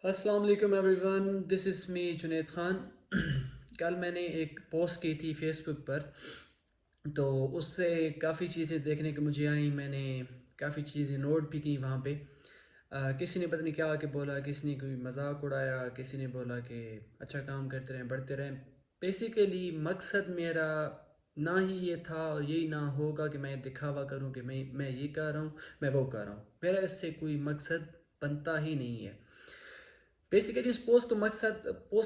السلام علیکم every one, دس از می جنید خان۔ کل میں نے ایک پوسٹ کی تھی فیس بک پر، تو اس سے کافی چیزیں دیکھنے کو مجھے آئیں۔ میں نے کافی چیزیں نوٹ بھی کی وہاں پہ۔ کسی نے پتہ نہیں کیا کہ بولا، کسی نے کوئی مذاق اڑایا، کسی نے بولا کہ اچھا کام کرتے رہیں، بڑھتے رہیں۔ بیسیکلی مقصد میرا نہ ہی یہ تھا اور یہی نہ ہوگا کہ میں دکھاوا کروں کہ میں یہ کر رہا ہوں، میں وہ کر رہا ہوں۔ میرا اس سے کوئی مقصد بنتا ہی نہیں ہے۔ بیسیکلی اس پوسٹ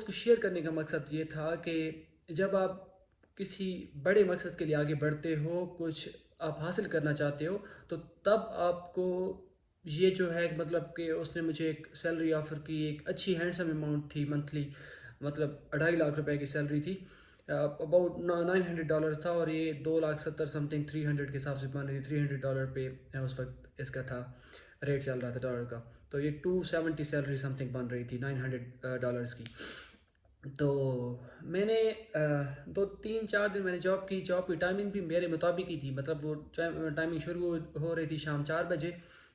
کو شیئر کرنے کا مقصد یہ تھا کہ جب آپ کسی بڑے مقصد کے لیے آگے بڑھتے ہو، کچھ آپ حاصل کرنا چاہتے ہو، تو تب آپ کو یہ جو ہے مطلب کہ اس نے مجھے ایک سیلری آفر کی، ایک اچھی ہینڈسم اماؤنٹ تھی منتھلی، مطلب 2.5 لاکھ روپے کی سیلری تھی، اباؤٹ $900 تھا، اور یہ 2,70,000 سم تھنگ 300 کے حساب سے بن رہی تھی۔ $300 پہ اس وقت اس کا تھا، ریٹ چل رہا تھا ڈالر کا، تو یہ 270 سیلری سم تھنگ بن رہی تھی $900 کی۔ تو میں نے 2-3-4 دن میں نے جاب کی ٹائمنگ بھی میرے مطابق ہی تھی، مطلب وہ ٹائمنگ شروع ہو رہی تھی شام 4 بجے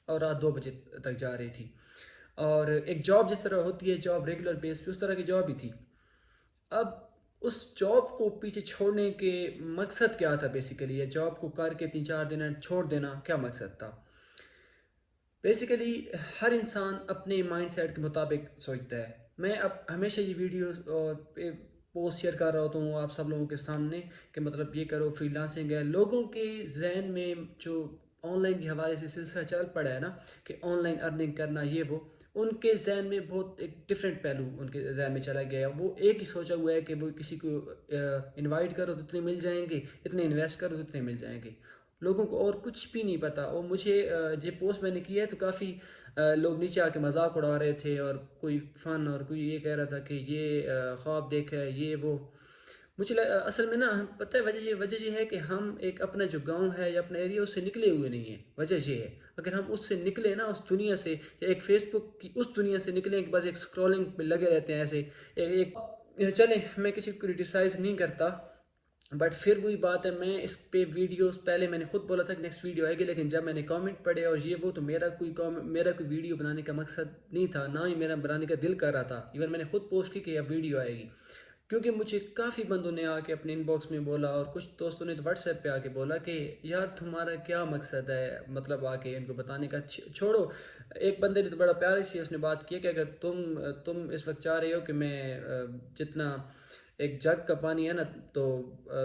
اور رات 2 بجے تک جا رہی تھی، اور ایک جاب جس طرح ہوتی ہے جاب ریگولر بیس پہ، اس طرح کی جاب ہی تھی۔ اب اس جاب کو پیچھے چھوڑنے کے مقصد کیا تھا؟ بیسیکلی یہ جاب کو کر کے 3-4 دن چھوڑ دینا کیا مقصد تھا؟ بیسیکلی ہر انسان اپنے مائنڈ سیٹ کے مطابق سوچتا ہے۔ میں اب ہمیشہ یہ ویڈیوز اور پوسٹ شیئر کر رہا ہوتا ہوں آپ سب لوگوں کے سامنے کہ مطلب یہ کرو، فری لانسنگ ہے۔ لوگوں کے ذہن میں جو آن لائن کے حوالے سے سلسلہ چل پڑا ہے نا کہ آن لائن ارننگ کرنا، یہ وہ، ان کے ذہن میں بہت ایک ڈفرینٹ پہلو ان کے ذہن میں چلا گیا ہے۔ وہ ایک ہی سوچا ہوا ہے کہ وہ کسی کو انوائٹ کرو تو اتنے مل جائیں گے، اتنے انویسٹ کرو تو اتنے مل جائیں گے۔ لوگوں کو اور کچھ بھی نہیں پتا۔ اور مجھے یہ پوسٹ میں نے کی ہے تو کافی لوگ نیچے آ کے مذاق اڑا رہے تھے، اور کوئی فن، اور کوئی یہ کہہ رہا تھا کہ یہ خواب دیکھا ہے، یہ وہ۔ مجھے اصل میں نا پتہ ہے وجہ یہ ہے کہ ہم ایک اپنا جو گاؤں ہے یا اپنا ایریا، اس سے نکلے ہوئے نہیں ہیں۔ وجہ یہ ہے، اگر ہم اس سے نکلے نا، اس دنیا سے، یا ایک فیس بک کی اس دنیا سے نکلیں کہ بس ایک اسکرولنگ پہ لگے رہتے ہیں ایسے ایک چلیں، میں کسی کو کرٹیسائز نہیں کرتا، بٹ پھر وہی بات ہے، میں اس پہ ویڈیوز پہلے میں نے خود بولا تھا کہ نیکسٹ ویڈیو آئے گی، لیکن جب میں نے کامنٹ پڑھے اور یہ وہ، تو میرا کوئی ویڈیو بنانے کا مقصد نہیں تھا، نہ ہی میرا بنانے کا دل کر رہا تھا۔ ایون میں نے خود پوسٹ کی کہ اب ویڈیو آئے گی، کیونکہ مجھے کافی بندوں نے آ کے اپنے ان باکس میں بولا، اور کچھ دوستوں نے تو واٹس ایپ پہ آ کے بولا کہ یار تمہارا کیا مقصد ہے، مطلب آ کے ان کو بتانے کا۔ چھوڑو، ایک بندے نے تو بڑا پیارے سے اس نے بات کی کہ اگر تم اس وقت چاہ رہے ہو کہ میں جتنا ایک جگ کا پانی ہے نا، تو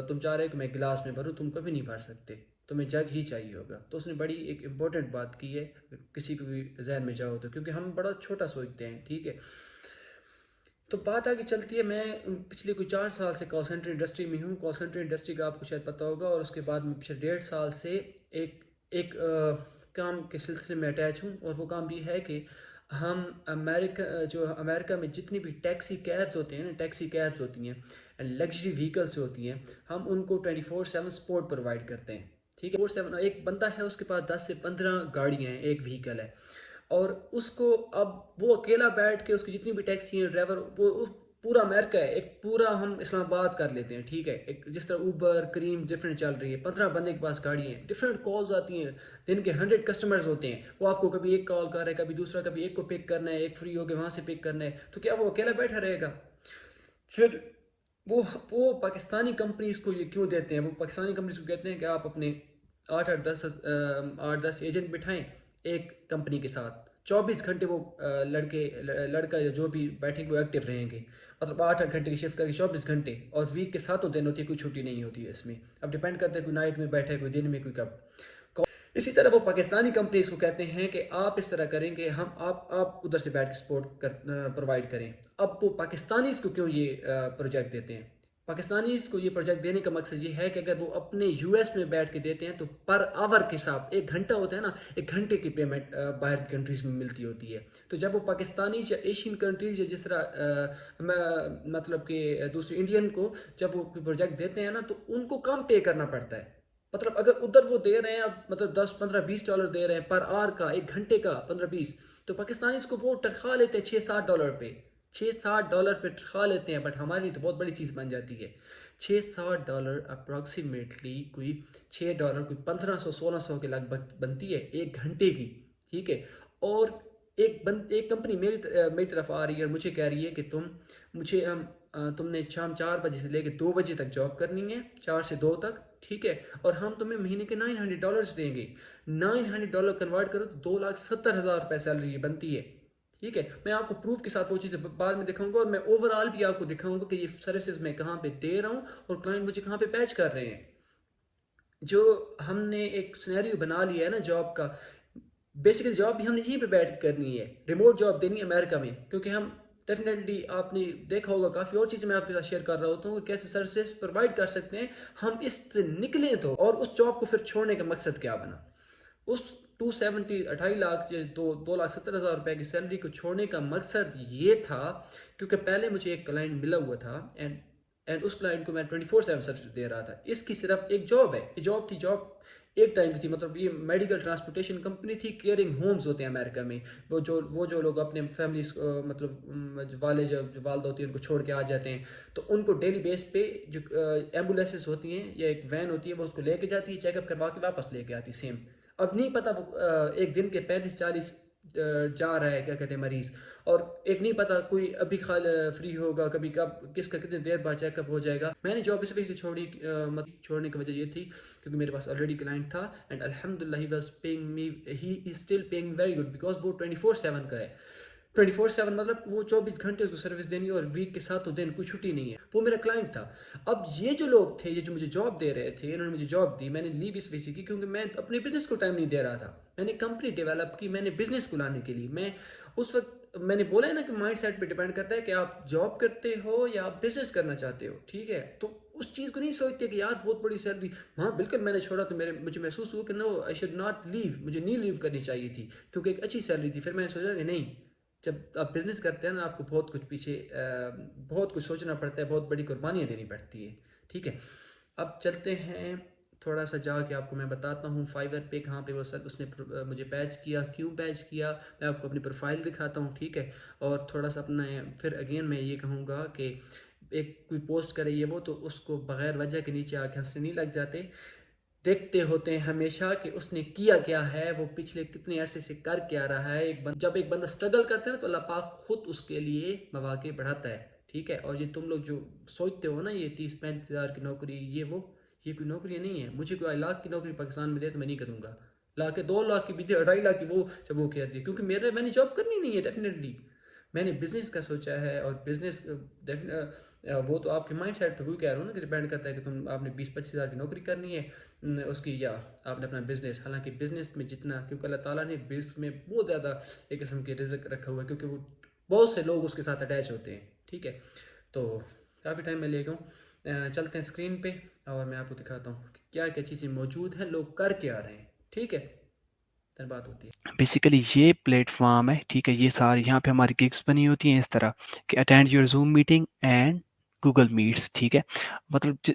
تم چاہ رہے ہو کہ میں گلاس میں بھروں، تم کبھی نہیں بھر سکتے، تمہیں جگ ہی چاہیے ہوگا۔ تو اس نے بڑی ایک امپورٹنٹ بات کی ہے، کسی کو بھی ذہن میں جاؤ تو، کیونکہ ہم بڑا چھوٹا سوچتے ہیں، ٹھیک ہے۔ تو بات آگے چلتی ہے، میں پچھلے کوئی 4 سال سے کال سینٹر انڈسٹری میں ہوں۔ کال سینٹر انڈسٹری کا آپ کو شاید پتہ ہوگا، اور اس کے بعد میں پچھلے 1.5 سال سے ایک کام کے سلسلے میں اٹیچ ہوں، اور وہ کام بھی ہے کہ ہم امریکہ میں جتنی بھی ٹیکسی کیبز ہوتی ہیں، لگژری وہیکلس ہوتی ہیں، ہم ان کو 24/7 سپورٹ پرووائڈ کرتے ہیں، ٹھیک ہے۔ 24/7 ایک بندہ ہے، اس کے پاس 10 سے 15 گاڑیاں ہیں، ایک وہیکل ہے، اور اس کو اب وہ اکیلا بیٹھ کے، اس کی جتنی بھی ٹیکسی ہیں، ڈرائیور، وہ پورا امریکہ ہے، ایک پورا ہم اسلام آباد کر لیتے ہیں، ٹھیک ہے۔ ایک جس طرح اوبر کریم ڈفرینٹ چل رہی ہے، 15 بندے کے پاس گاڑی ہیں، ڈفرینٹ کالز آتی ہیں، دن کے 100 کسٹمرز ہوتے ہیں، وہ آپ کو کبھی ایک کال کر رہا ہے، کبھی دوسرا، کبھی ایک کو پک کرنا ہے، ایک فری ہو کے وہاں سے پک کرنا ہے، تو کیا وہ اکیلا بیٹھا رہے گا؟ پھر وہ پاکستانی کمپنیز کو یہ کیوں دیتے ہیں؟ وہ پاکستانی کمپنیز کو کہتے ہیں کہ آپ اپنے 8-10 ایجنٹ بٹھائیں ایک کمپنی کے ساتھ، 24 گھنٹے وہ لڑکا یا جو بھی بیٹھیں گے وہ ایکٹیو رہیں گے، مطلب 8-8 گھنٹے کی شفٹ کر کے 24 گھنٹے، اور ویک کے 7 دن ہوتی ہے، کوئی چھٹی نہیں ہوتی ہے اس میں۔ اب ڈیپینڈ کرتا ہے کوئی نائٹ میں بیٹھے، کوئی دن میں، کوئی کب۔ اسی طرح وہ پاکستانی کمپنیز کو کہتے ہیں کہ آپ اس طرح کریں کہ آپ ادھر سے بیٹھ کے سپورٹ پرووائڈ کریں۔ اب وہ پاکستانیز کو کیوں یہ پروجیکٹ دیتے ہیں؟ پاکستانیز کو یہ پروجیکٹ دینے کا مقصد یہ ہے کہ اگر وہ اپنے یو ایس میں بیٹھ کے دیتے ہیں تو پر آور کے حساب، 1 گھنٹہ ہوتا ہے نا، 1 گھنٹے کی پیمنٹ باہر کنٹریز میں ملتی ہوتی ہے۔ تو جب وہ پاکستانیز یا ایشین کنٹریز یا جس طرح مطلب کہ دوسرے انڈین کو جب وہ پروجیکٹ دیتے ہیں نا، تو ان کو کم پے کرنا پڑتا ہے۔ مطلب اگر ادھر وہ دے رہے ہیں اب، مطلب 10-15-20 ڈالر دے رہے ہیں پر آور کا، 1 گھنٹے کا 15-20، تو پاکستانی اس کو وہ تنخواہ لیتے ہیں 6-7 ڈالر پہ، 6-7 ڈالر پہ تنخواہ لیتے ہیں، بٹ ہماری تو بہت بڑی چیز بن جاتی ہے۔ 6-7 ڈالر اپروکسیمیٹلی کوئی 6 ڈالر کوئی 1500-1600 کے لگ بھگ بنتی ہے 1 گھنٹے کی، ٹھیک ہے۔ اور ایک کمپنی میری طرف آ رہی ہے اور مجھے کہہ رہی ہے کہ تم نے شام 4 بجے سے لے کے 2 بجے تک جاب کرنی ہے، 4 سے 2 تک، ٹھیک ہے، اور ہم تمہیں مہینے کے $900 دیں گے. $900 کنورٹ کرو تو 2,70,000 روپے سیلری بنتی ہے. ٹھیک ہے، میں آپ کو پروف کے ساتھ وہ چیزیں بعد میں دکھاؤں گا، اور میں اوور آل بھی آپ کو دکھاؤں گا کہ یہ سروسز میں کہاں پہ دے رہا ہوں اور کلائنٹ مجھے کہاں پہ پیچ کر رہے ہیں. جو ہم نے ایک سینیریو بنا لیا ہے نا جاب کا، بیسیکلی جاب بھی ہم نے یہیں پہ بیٹھ کرنی ہے، ریموٹ جاب دینی ہے امریکہ میں، کیونکہ ہم ڈیفینیٹلی آپ نے دیکھا ہوگا کافی اور چیزیں میں آپ کے ساتھ شیئر کر رہا ہوتا ہوں کہ کیسے سروسز پرووائڈ کر سکتے ہیں ہم اس سے نکلیں تو. اور اس جاب کو پھر چھوڑنے کا مقصد کیا بنا؟ اس 2.5 لاکھ 2,70,000 روپے کی سیلری کو چھوڑنے کا مقصد یہ تھا کیونکہ پہلے مجھے ایک کلائنٹ ملا ہوا تھا اینڈ اس کلائنٹ کو میں 24/7 سروس دے رہا تھا. اس کی صرف ایک جاب ہے، یہ جاب ایک ٹائم کی تھی، مطلب یہ میڈیکل ٹرانسپورٹیشن کمپنی تھی. کیئرنگ ہومز ہوتے ہیں امریکہ میں، وہ جو لوگ اپنے فیملیز مطلب جو والدہ ہوتی ہیں ان کو چھوڑ کے آ جاتے ہیں، تو ان کو ڈیلی بیس پہ جو ایمبولینسز ہوتی ہیں یا ایک وین ہوتی ہے وہ اس کو لے کے جاتی ہے، چیک اپ کروا کے واپس لے کے آتی سیم. اب نہیں پتا وہ ایک دن کے 35-40 جا رہا ہے کیا کہتے ہیں مریض، اور ایک نہیں پتا کوئی ابھی فری ہوگا کبھی کب کس کا کتنے دیر بعد چیک اپ ہو جائے گا. میں نے جاب اس وجہ سے چھوڑنے کی وجہ یہ تھی کیونکہ میرے پاس آلریڈی کلائنٹ تھا اینڈ الحمد للہ he is still paying very good because وہ 24/7 کا ہے. 24/7 مطلب وہ 24 گھنٹے اس کو سروس دینی ہے اور ویک کے 7 دن کوئی چھٹی نہیں ہے. وہ میرا کلائنٹ تھا. اب یہ جو لوگ تھے، یہ جو مجھے جاب دے رہے تھے، انہوں نے مجھے جاب دی، میں نے لیو اس وجہ سے کی کیونکہ میں اپنے بزنس کو ٹائم نہیں دے رہا تھا. میں نے کمپنی ڈیولپ کی، میں نے بزنس کو لانے کے لیے میں اس وقت میں نے بولا ہے نا کہ مائنڈ سیٹ پہ ڈیپینڈ کرتا ہے کہ آپ جاب کرتے ہو یا آپ بزنس کرنا چاہتے ہو. ٹھیک ہے، تو اس چیز کو نہیں سوچتے کہ یار بہت بڑی سیلری. ہاں بالکل میں نے چھوڑا تو مجھے محسوس ہوا کہ نو آئی شوڈ ناٹ لیو، مجھے نہیں لیو کرنی چاہیے تھی کیونکہ ایک اچھی سیلری تھی. پھر میں نے سوچا کہ نہیں، جب آپ بزنس کرتے ہیں نا آپ کو بہت کچھ پیچھے بہت کچھ سوچنا پڑتا ہے، بہت بڑی قربانیاں دینی پڑتی ہے. ٹھیک ہے، اب چلتے ہیں تھوڑا سا جا کے آپ کو میں بتاتا ہوں فائور پہ کہاں پہ وہ سر اس نے مجھے پیچ کیا، کیوں پیچ کیا، میں آپ کو اپنی پروفائل دکھاتا ہوں. ٹھیک ہے، اور تھوڑا سا اپنا پھر اگین میں یہ کہوں گا کہ ایک کوئی پوسٹ کرے یہ وہ تو اس کو بغیر وجہ کے نیچے آ کے ہنسنے نہیں لگ جاتے. دیکھتے ہوتے ہیں ہمیشہ کہ اس نے کیا کیا ہے، وہ پچھلے کتنے عرصے سے کر کیا رہا ہے. جب ایک بندہ سٹرگل کرتا ہے نا تو اللہ پاک خود اس کے لیے مواقع بڑھاتا ہے. ٹھیک ہے، اور یہ تم لوگ جو سوچتے ہو نا یہ 30-35 ہزار کی نوکری یہ کوئی نوکری نہیں ہے. مجھے کوئی 1 لاکھ کی نوکری پاکستان میں دے تو میں نہیں کروں گا. 2 لاکھ کی بھی دے، 2.5 لاکھ کی وہ جب وہ کہتی ہے کیونکہ میں نے جاب کرنی نہیں ہے. ڈیفینیٹلی میں نے بزنس کا سوچا ہے اور بزنس وہ تو آپ کے مائنڈ سیٹ پہ وہی کہہ رہا ہوں نا کہ ڈیپینڈ کرتا ہے کہ آپ نے 20-25 ہزار کی نوکری کرنی ہے اس کی، یا آپ نے اپنا بزنس. حالانکہ بزنس میں جتنا، کیونکہ اللہ تعالیٰ نے بزنس میں بہت زیادہ ایک قسم کے رزق رکھا ہوا ہے کیونکہ وہ بہت سے لوگ اس کے ساتھ اٹیچ ہوتے ہیں. ٹھیک ہے، تو کافی ٹائم میں لے گا ہوں. چلتے ہیں اسکرین پہ اور میں آپ کو دکھاتا ہوں کہ کیا کیا چیزیں موجود ہیں، لوگ کر کے آ رہے ہیں. ٹھیک ہے، پھر بات ہوتی ہے. بیسیکلی یہ پلیٹ فارم ہے. ٹھیک ہے، یہ ساری یہاں پہ ہماری گگس بنی ہوتی ہیں اس طرح کہ attend your Zoom meeting and Google meets. ٹھیک ہے، مطلب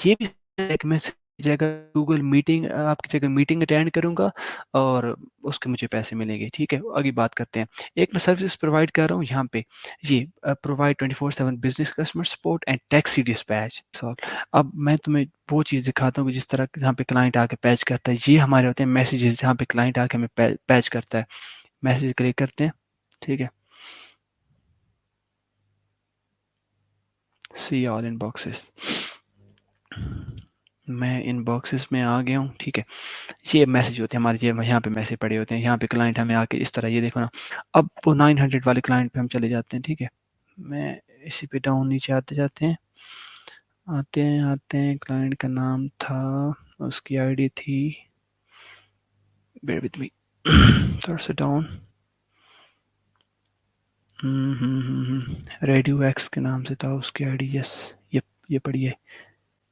یہ بھی کہ میں جگہ گوگل میٹنگ آپ کی جگہ میٹنگ اٹینڈ کروں گا اور اس کے مجھے پیسے ملیں گے. ٹھیک ہے، آگے بات کرتے ہیں. ایک میں سروس پرووائڈ کر رہا ہوں یہاں پہ، یہ provide 24/7 business customer support and taxi dispatch. اب میں تمہیں وہ چیز دکھاتا ہوں کہ جس طرح یہاں پہ کلائنٹ آ کے پیچ کرتا ہے. یہ ہمارے ہوتے ہیں میسیجز جہاں پہ کلائنٹ آ کے ہمیں پیچ کرتا ہے. میسیج کلک کرتے ہیں. ٹھیک ہے، سی آل ان باکسز. میں ان باکسز میں آ گیا ہوں. ٹھیک ہے، یہ میسیج ہوتے ہیں ہمارے، یہ یہاں پہ میسیج پڑے ہوتے ہیں. یہاں پہ کلائنٹ ہمیں آ کے اس طرح، یہ دیکھو نا. اب وہ 900 والے کلائنٹ پہ ہم چلے جاتے ہیں. ٹھیک ہے، میں اسی پہ ڈاؤن نیچے آتے جاتے ہیں. آتے ہیں کلائنٹ کا نام تھا، اس کی آئی ڈی تھی، bear with me تھوڑا سا ڈاؤن، ریڈیو ایکس کے نام سے تھا اس کی آئی ڈی. یس، یہ پڑھیے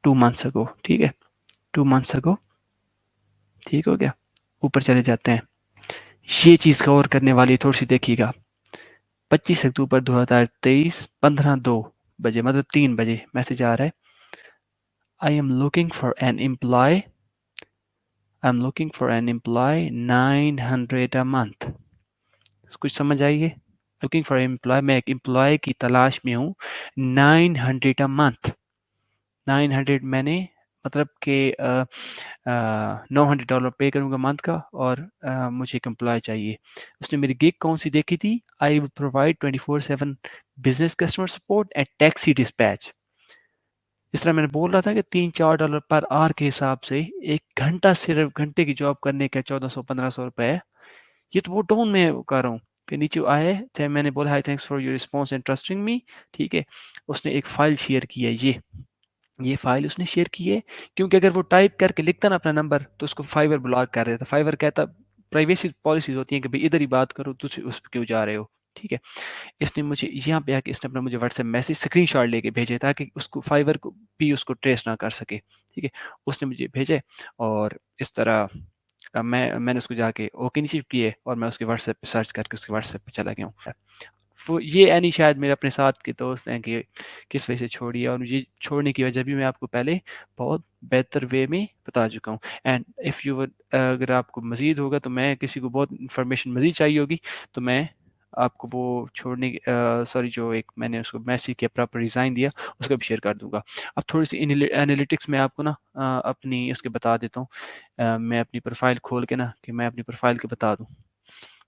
2 months ago. ٹھیک ہے، 2 months ago. ٹھیک ہو گیا، اوپر چلے جاتے ہیں. یہ چیز کور کرنے والی تھوڑی سی دیکھیے گا. 25 اکتوبر 2023 15:02 بجے، مطلب 3 بجے میسج آ رہا ہے. I am looking for an employee. I'm looking for an employee 900 a month. کچھ سمجھ آئیے؟ Looking for an employee، میں ایک امپلائی کی تلاش میں ہوں. 900 a month. 900 میں نے مطلب کہ $900 پے کروں گا منتھ کا، اور مجھے ایک امپلائی چاہیے. اس نے میری گگ کون سی دیکھی تھی؟ I will provide 24/7 business customer support and taxi dispatch. اس طرح میں نے بول رہا تھا کہ $3-4 پر آور کے حساب سے ایک گھنٹہ، صرف گھنٹے کی جاب کرنے کا 1400-1500 روپے. یہ تو وہ ٹون میں کر رہا ہوں. پھر نیچے آئے تھے، میں نے بولا hi thanks for your response and trusting me. ٹھیک ہے، اس نے ایک فائل شیئر کی ہے. یہ فائل اس نے شیئر کی ہے کیونکہ اگر وہ ٹائپ کر کے لکھتا نا اپنا نمبر تو اس کو فائبر بلاک کر دیتا. فائبر کہتا پرائیویسی پالیسیز ہوتی ہیں کہ بھائی ادھر ہی بات کرو، تو اس پہ کیوں جا رہے ہو. ٹھیک ہے، اس نے مجھے یہاں پہ آ کے اس نے اپنا مجھے WhatsApp message screenshot لے کے بھیجے تاکہ اس کو فائبر کو بھی اس کو ٹریس نہ کر سکے. ٹھیک ہے، اس نے مجھے بھیجے، اور اس طرح میں نے اس کو جا کے اوکے نیچے کیے، اور میں اس کے واٹس ایپ پہ سرچ کر کے اس کے واٹس ایپ پہ چلا گیا ہوں. یہ اینی شاید میرے اپنے ساتھ کے دوست ہیں کہ کس وجہ سے چھوڑی ہے، اور یہ چھوڑنے کی وجہ بھی میں آپ کو پہلے بہت بہتر وے میں بتا چکا ہوں. اینڈ اف یو اگر آپ کو مزید ہوگا تو میں کسی کو بہت انفارمیشن مزید چاہیے ہوگی تو میں آپ کو وہ چھوڑنے سوری جو ایک میں نے اس کو میسج کیا پراپر ڈیزائن دیا اس کا بھی شیئر کر دوں گا. اب تھوڑی سی انالیٹکس میں آپ کو نا اپنی اس کے بتا دیتا ہوں. میں اپنی پروفائل کھول کے نا کہ میں اپنی پروفائل کے بتا دوں.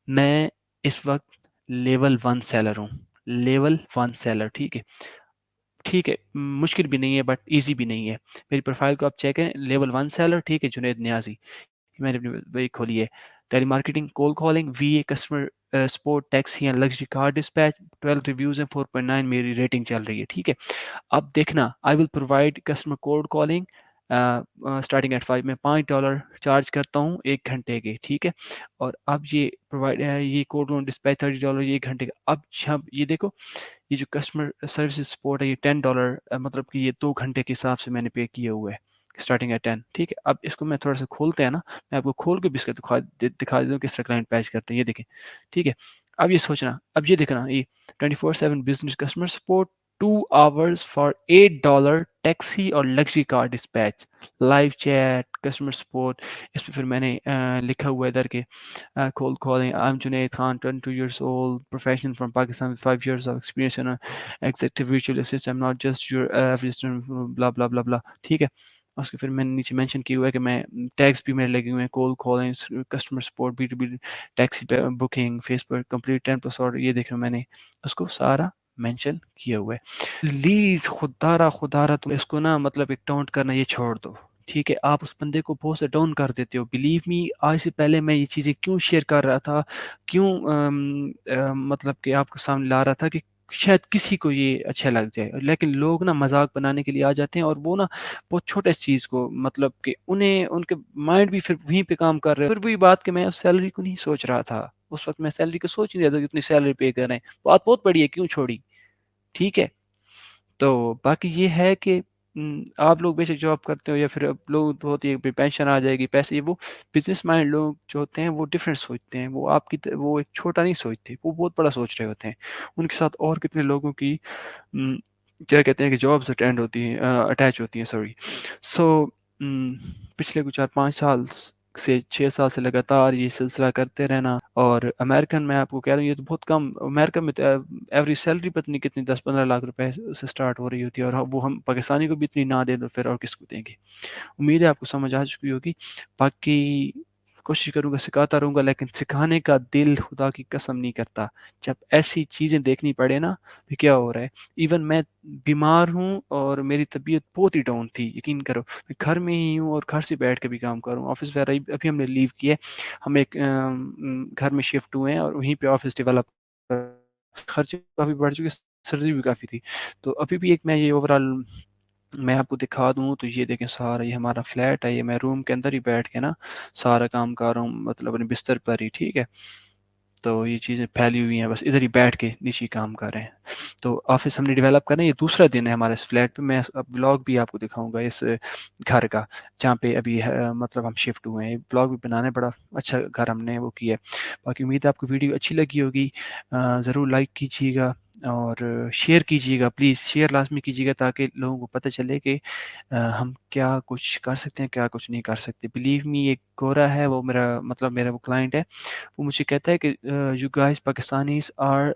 میں اس وقت لیول 1 سیلر ہوں. Level 1 seller. ٹھیک ہے، مشکل بھی نہیں ہے بٹ ایزی بھی نہیں ہے. میری پروفائل کو آپ چیک کریں، لیول 1 سیلر. ٹھیک ہے، جنید نیازی. میں نے اپنی وہی کھولی ہے. Telemarketing, cold calling, V A customer support, taxi and luxury car dispatch. 12 reviews ہیں، 4.9 میری ریٹنگ چل رہی ہے. ٹھیک ہے، اب دیکھنا، I will provide customer cold calling starting at 5. میں $5 چارج کرتا ہوں 1 گھنٹے کے. ٹھیک ہے، اور اب یہ پرووائڈ یہ کوڈ ڈسپیچ $30 یہ 1 گھنٹے کا. اب جب یہ دیکھو، یہ جو کسٹمر سروسز سپورٹ ہے یہ $10 مطلب کہ یہ 2 گھنٹے کے حساب سے میں نے پے کیا ہوا ہے اسٹارٹنگ ایٹ 10. ٹھیک ہے، اب اس کو میں تھوڑا سا کھولتے ہیں نا، میں آپ کو کھول کے بھی اس کا دکھا دیتا ہوں کس طرح کلائنٹ پیچ کرتے ہیں. یہ دیکھیں. ٹھیک ہے، اب یہ سوچنا، اب یہ دیکھنا، یہ 24/7 business customer support 2 hours for $8 taxi اور luxury car dispatch, live chat, customer support. اس پہ پھر میں نے لکھا ہوا ہے ادھر کے cold calling. I'm Junaid Khan, 22 years old, professional from Pakistan with 5 years of experience in executive virtual assistant. I'm not just your average blah blah blah blah. ٹھیک ہے، اس کے پھر میں نے نیچے مینشن کیا ہوا ہے کہ میں ٹیگس بھی میرے لگے ہوئے ہیں، cold calling, customer support, B2B taxi booking, Facebook complete 10+ order. یہ دیکھ رہے میں نے اس کو سارا مینشن کیا ہوا ہے. پلیز خدا را تم اس کو نا مطلب ایک ٹونٹ کرنا یہ چھوڑ دو. ٹھیک ہے، آپ اس بندے کو بہت سے ڈاؤن کر دیتے ہو. بلیو می، آج سے پہلے میں یہ چیزیں کیوں شیئر کر رہا تھا، کیوں مطلب کہ آپ کے سامنے لا رہا تھا کہ شاید کسی کو یہ اچھا لگ جائے. لیکن لوگ نا مذاق بنانے کے لیے آ جاتے ہیں، اور وہ نا بہت چھوٹے چیز کو مطلب کہ ان کے مائنڈ بھی پھر وہیں پہ کام کر رہے ہیں. پھر وہی بات کہ میں اس سیلری کو نہیں سوچ رہا تھا اس وقت، میں سیلری کو سوچ نہیں رہا تھا کہ اتنی سیلری پے کر رہے ہیں. بات بہت بڑی ہے، کیوں چھوڑی. ٹھیک ہے، تو باقی یہ ہے کہ آپ لوگ بے شک جاب کرتے ہو یا پھر لوگ ہوتی ہے پینشن آ جائے گی، پیسے، وہ بزنس مائنڈ لوگ جو ہوتے ہیں وہ ڈفرینٹ سوچتے ہیں. وہ آپ کی وہ ایک چھوٹا نہیں سوچتے، وہ بہت بڑا سوچ رہے ہوتے ہیں. ان کے ساتھ اور کتنے لوگوں کی کیا کہتے ہیں کہ جابس اٹیچ ہوتی ہیں. سوری. سو پچھلے کچھ 4-5 سال سے 6 سال سے لگاتار یہ سلسلہ کرتے رہنا. اور امریکن میں آپ کو کہہ رہا ہوں یہ تو بہت کم، امریکہ میں تو ایوریج سیلری پتہ نہیں کتنی 10-15 لاکھ روپے سے سٹارٹ ہو رہی ہوتی ہے، اور وہ ہم پاکستانی کو بھی اتنی نہ دیں تو پھر اور کس کو دیں گے. امید ہے آپ کو سمجھ آ چکی ہوگی. باقی کوشش کروں گا، سکھاتا رہوں گا، لیکن سکھانے کا دل خدا کی قسم نہیں کرتا جب ایسی چیزیں دیکھنی پڑے نا کہ کیا ہو رہا ہے. ایون میں بیمار ہوں اور میری طبیعت بہت ہی ڈاؤن تھی، یقین کرو. میں گھر میں ہی ہوں اور گھر سے بیٹھ کے بھی کام کروں. آفس وغیرہ ابھی ہم نے لیو کی ہے، ہم ایک گھر میں شفٹ ہوئے ہیں اور وہیں پہ آفس ڈیولپ، خرچے کافی بڑھ چکے، سردی بھی کافی تھی. تو ابھی بھی ایک میں یہ اوور آل میں آپ کو دکھا دوں تو یہ دیکھیں سارا یہ ہمارا فلیٹ ہے. یہ میں روم کے اندر ہی بیٹھ کے نا سارا کام کر رہا ہوں، مطلب اپنے بستر پر ہی. ٹھیک ہے، تو یہ چیزیں پھیلی ہوئی ہیں، بس ادھر ہی بیٹھ کے نیچے کام کر رہے ہیں. تو آفس ہم نے ڈیولپ کرنا ہے، یہ دوسرا دن ہے ہمارے اس فلیٹ پہ. میں بلاگ بھی آپ کو دکھاؤں گا اس گھر کا جہاں پہ ابھی مطلب ہم شفٹ ہوئے ہیں. بلاگ بھی بنانا ہے، بڑا اچھا گھر ہم نے وہ کیا ہے. باقی امید ہے آپ کو ویڈیو اچھی لگی ہوگی. ضرور لائک کیجیے گا اور شیئر کیجیے گا، پلیز شیئر لازمی کیجیے گا تاکہ لوگوں کو پتہ چلے کہ ہم کیا کچھ کر سکتے ہیں، کیا کچھ نہیں کر سکتے. بلیو می، ایک گورا ہے وہ میرا وہ کلائنٹ ہے، وہ مجھے کہتا ہے کہ یو گائز پاکستانیز آر،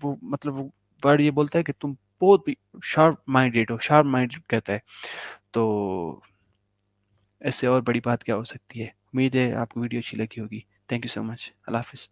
وہ مطلب وہ ورڈ یہ بولتا ہے کہ تم بہت بھی شارپ مائنڈیڈ ہو. شارپ مائنڈ کہتا ہے. تو اس سے اور بڑی بات کیا ہو سکتی ہے. امید ہے آپ کو ویڈیو اچھی لگی ہوگی. تھینک یو سو مچ. اللہ حافظ.